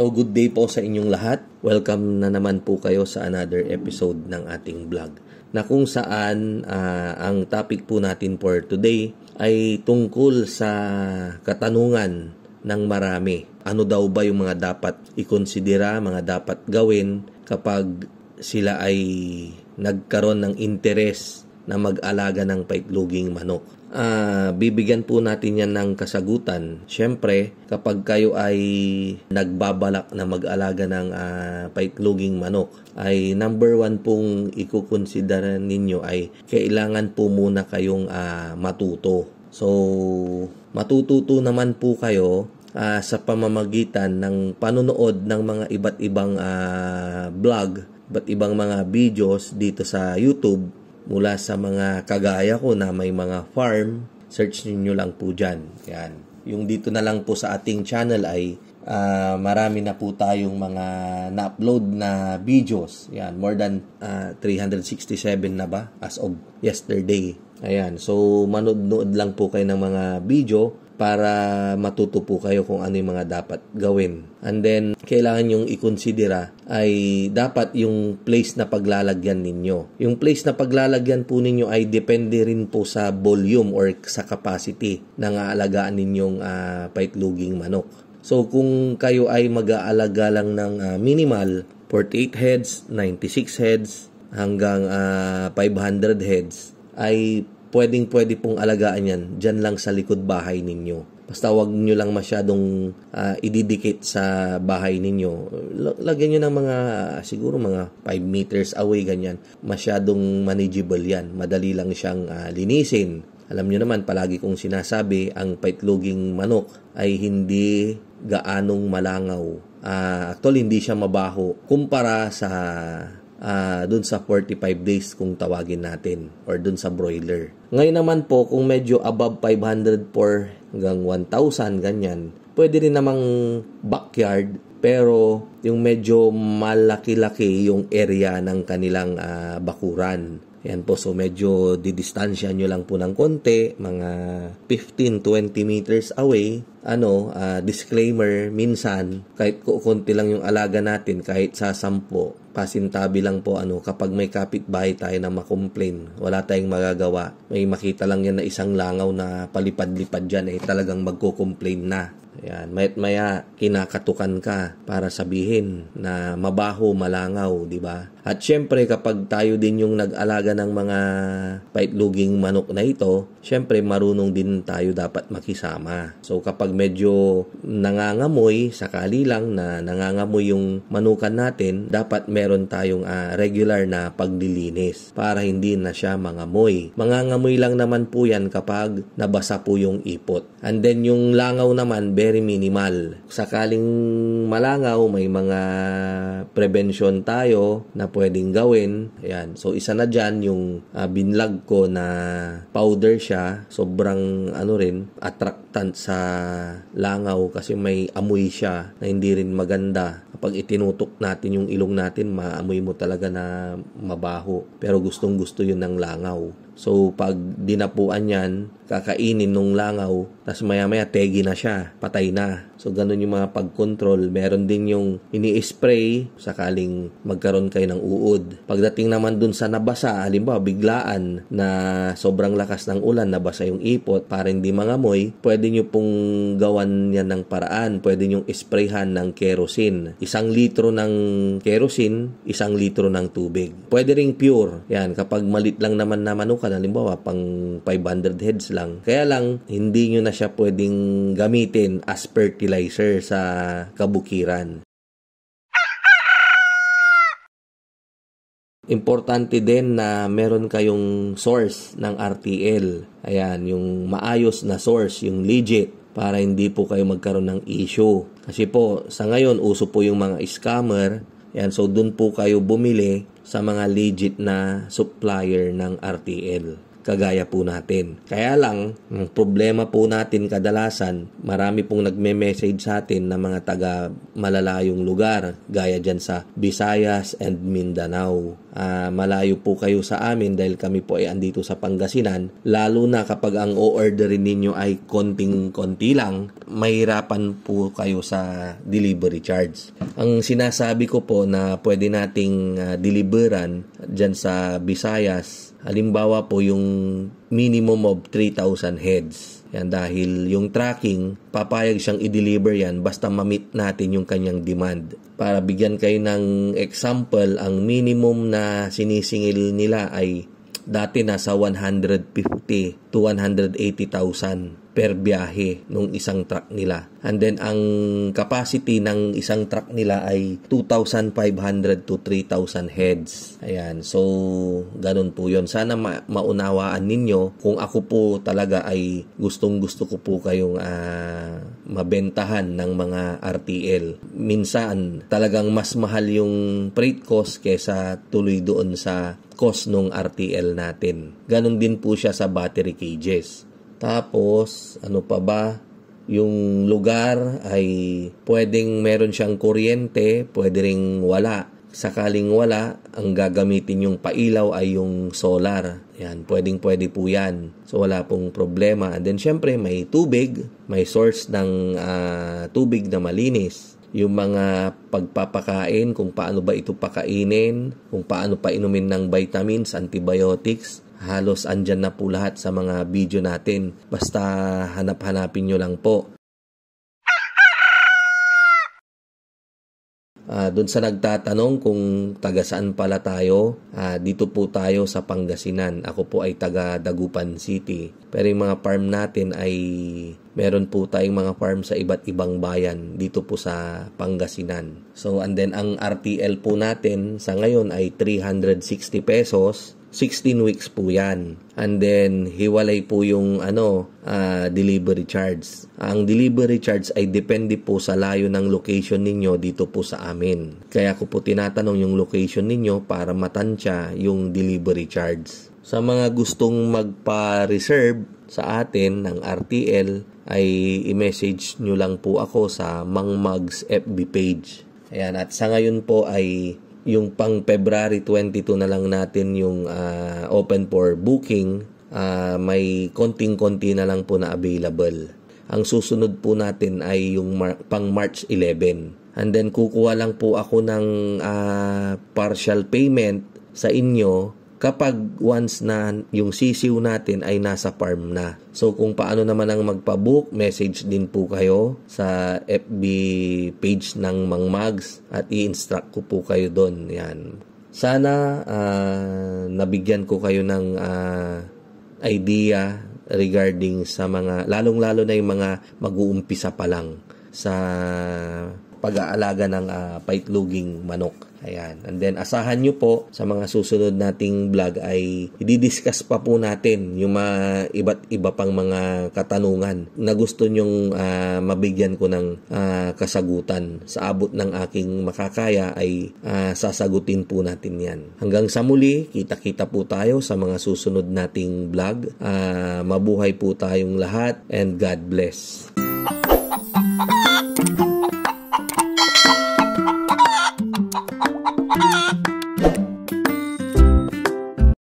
So good day po sa inyong lahat. Welcome na naman po kayo sa another episode ng ating vlog. Na kung saan ang topic po natin for today ay tungkol sa katanungan ng marami. Ano daw ba yung mga dapat ikonsidera, mga dapat gawin kapag sila ay nagkaroon ng interes na mag-alaga ng paitloging manok? Bibigyan po natin yan ng kasagutan. Siyempre, kapag kayo ay nagbabalak na mag-alaga ng paitloging manok, ay number one pong ikukonsidera ninyo ay kailangan po muna kayong matuto. So, matututo naman po kayo sa pamamagitan ng panonood ng mga iba't ibang vlog, iba't ibang mga videos dito sa YouTube. Mula sa mga kagaya ko na may mga farm, search niyo lang po dyan. Yan. Yung dito na lang po sa ating channel ay marami na po tayong mga na-upload na videos. Yan, more than 367 na ba as of yesterday. Ayan, so manood-nood lang po kayo ng mga video para matuto po kayo kung ano yung mga dapat gawin. And then, kailangan yung ikonsidera ay dapat yung place na paglalagyan ninyo. Yung place na paglalagyan po ninyo ay depende rin po sa volume or sa capacity ng aalagaan ninyong paitloging manok. So, kung kayo ay mag-aalaga lang ng minimal, 48 heads, 96 heads, hanggang 500 heads, ay pwede pong alagaan yan dyan lang sa likod bahay ninyo. Basta wag nyo lang masyadong ididikit sa bahay ninyo. Lagyan nyo ng mga, siguro mga 5 meters away, ganyan. Masyadong manageable yan. Madali lang siyang linisin. Alam nyo naman, palagi kong sinasabi, ang paitloging manok ay hindi gaanong malangaw. Actually, hindi siya mabaho kumpara sa dun sa 45 days kung tawagin natin or dun sa broiler. Ngayon naman po, kung medyo above 500 for hanggang 1,000 ganyan, pwede rin namang backyard pero yung medyo malaki-laki yung area ng kanilang bakuran. Yan po, so medyo didistansya nyo lang po ng konti, mga 15-20 meters away. Disclaimer, minsan, kahit konti lang yung alaga natin, kahit sa 10, pasintabi lang po, kapag may kapitbahay tayo na makomplain, wala tayong magagawa. May makita lang yan na isang langaw na palipad-lipad dyan, talagang magko-complain na. Ayan, maya kinakatukan ka para sabihin na mabaho, malangaw, di ba? At syempre, kapag tayo din yung nag-alaga ng mga paitloging manok na ito, syempre marunong din tayo dapat makisama. So kapag medyo nangangamoy, sakali lang na nangangamoy yung manukan natin, dapat meron tayong regular na paglilinis para hindi na siya mangamoy. Mangangamoy lang naman po yan kapag nabasa po yung ipot. And then yung langaw naman, very minimal. Sakaling malangaw, may mga prevention tayo na pwedeng gawin. Ayan. So, isa na dyan yung binlog ko na powder siya. Sobrang attractant sa langaw kasi may amoy siya na hindi rin maganda. Kapag itinutok natin yung ilong natin, maamoy mo talaga na mabaho. Pero gustong-gusto yun ng langaw. So, pag dinapuan yan, kakainin nung langaw, tapos maya-maya tegi na siya, patay na. So, ganun yung mga pag-control. Meron din yung ini-spray sakaling magkaroon kayo ng uod. Pagdating naman dun sa nabasa, halimbawa biglaan na sobrang lakas ng ulan, nabasa yung ipot para hindi mangamoy, pwede nyo pong gawan yan ng paraan. Pwede nyo sprayhan ng kerosene. 1 litro ng kerosene, 1 litro ng tubig. Pwede ring pure. Yan, kapag malit lang naman na manok, halimbawa pang 500 heads lang. Kaya lang, hindi nyo na siya pwedeng gamitin as fertilizer sa kabukiran. Importante din na meron kayong source ng RTL. Ayan, yung maayos na source, yung legit, para hindi po kayo magkaroon ng issue. Kasi po, sa ngayon, uso po yung mga scammer. Ayan, so dun po kayo bumili sa mga legit na supplier ng RTL. Kagaya po natin. Kaya lang, ang problema po natin kadalasan, marami pong nagme-message sa atin na mga taga malalayong lugar, gaya dyan sa Visayas and Mindanao. malayo po kayo sa amin dahil kami po ay andito sa Pangasinan, lalo na kapag ang o-orderin ninyo ay konting-konti lang, mahirapan po kayo sa delivery charge. Ang sinasabi ko po na pwede nating deliveran dyan sa Visayas, halimbawa po yung minimum of 3,000 heads. Yan, dahil yung tracking, papayag siyang i-deliver yan basta ma-meet natin yung kanyang demand. Para bigyan kayo ng example, ang minimum na sinisingil nila ay dati nasa 150 to 180,000 per biyahe nung isang truck nila. And then ang capacity ng isang truck nila ay 2,500 to 3,000 heads. Ayan, so ganun po yun. Sana maunawaan ninyo kung ako po talaga ay gustong-gusto ko po kayong mabentahan ng mga RTL. Minsan talagang mas mahal yung freight cost kesa tuloy doon sa cost ng RTL natin. Ganun din po siya sa battery cages. Tapos, ano pa ba? Yung lugar ay pwedeng meron siyang kuryente, pwede ring wala. Sakaling wala, ang gagamitin yung pailaw ay yung solar. Yan, pwede po yan. So, wala pong problema. And then, syempre, may tubig, may source ng tubig na malinis. Yung mga pagpapakain, kung paano ba ito pakainin, kung paano pa inumin ng vitamins, antibiotics, halos andyan na po lahat sa mga video natin. Basta hanap-hanapin nyo lang po. Doon sa nagtatanong kung taga saan pala tayo, dito po tayo sa Pangasinan. Ako po ay taga Dagupan City. Pero yung mga farm natin ay meron po tayong mga farm sa iba't ibang bayan dito po sa Pangasinan. So and then ang RTL po natin sa ngayon ay 360 pesos. 16 weeks po yan. And then, hiwalay po yung delivery charge. Ang delivery charge ay depende po sa layo ng location ninyo dito po sa amin. Kaya ko po tinatanong yung location ninyo para matansya yung delivery charge. Sa mga gustong magpa-reserve sa atin ng RTL, ay i-message nyo lang po ako sa Mang Mags FB page. Ayan, at sa ngayon po ay yung pang February 22 na lang natin yung open for booking. May konting-konti na lang po na available. Ang susunod po natin ay yung pang March 11. And then kukuha lang po ako ng partial payment sa inyo kapag once na yung sisiw natin ay nasa farm na. So kung paano naman ang magpa-book, message din po kayo sa FB page ng Mang Mags at i-instruct ko po kayo doon. Yan. Sana nabigyan ko kayo ng idea regarding sa mga, lalong-lalo na yung mga mag-uumpisa pa lang sa pag-aalaga ng paitloging manok. Ayan. And then, asahan nyo po sa mga susunod nating vlog ay i-discuss pa po natin yung mga iba't iba pang mga katanungan na gusto nyong mabigyan ko ng kasagutan. Sa abot ng aking makakaya ay sasagutin po natin yan. Hanggang sa muli, kita-kita po tayo sa mga susunod nating vlog. Mabuhay po tayong lahat and God bless.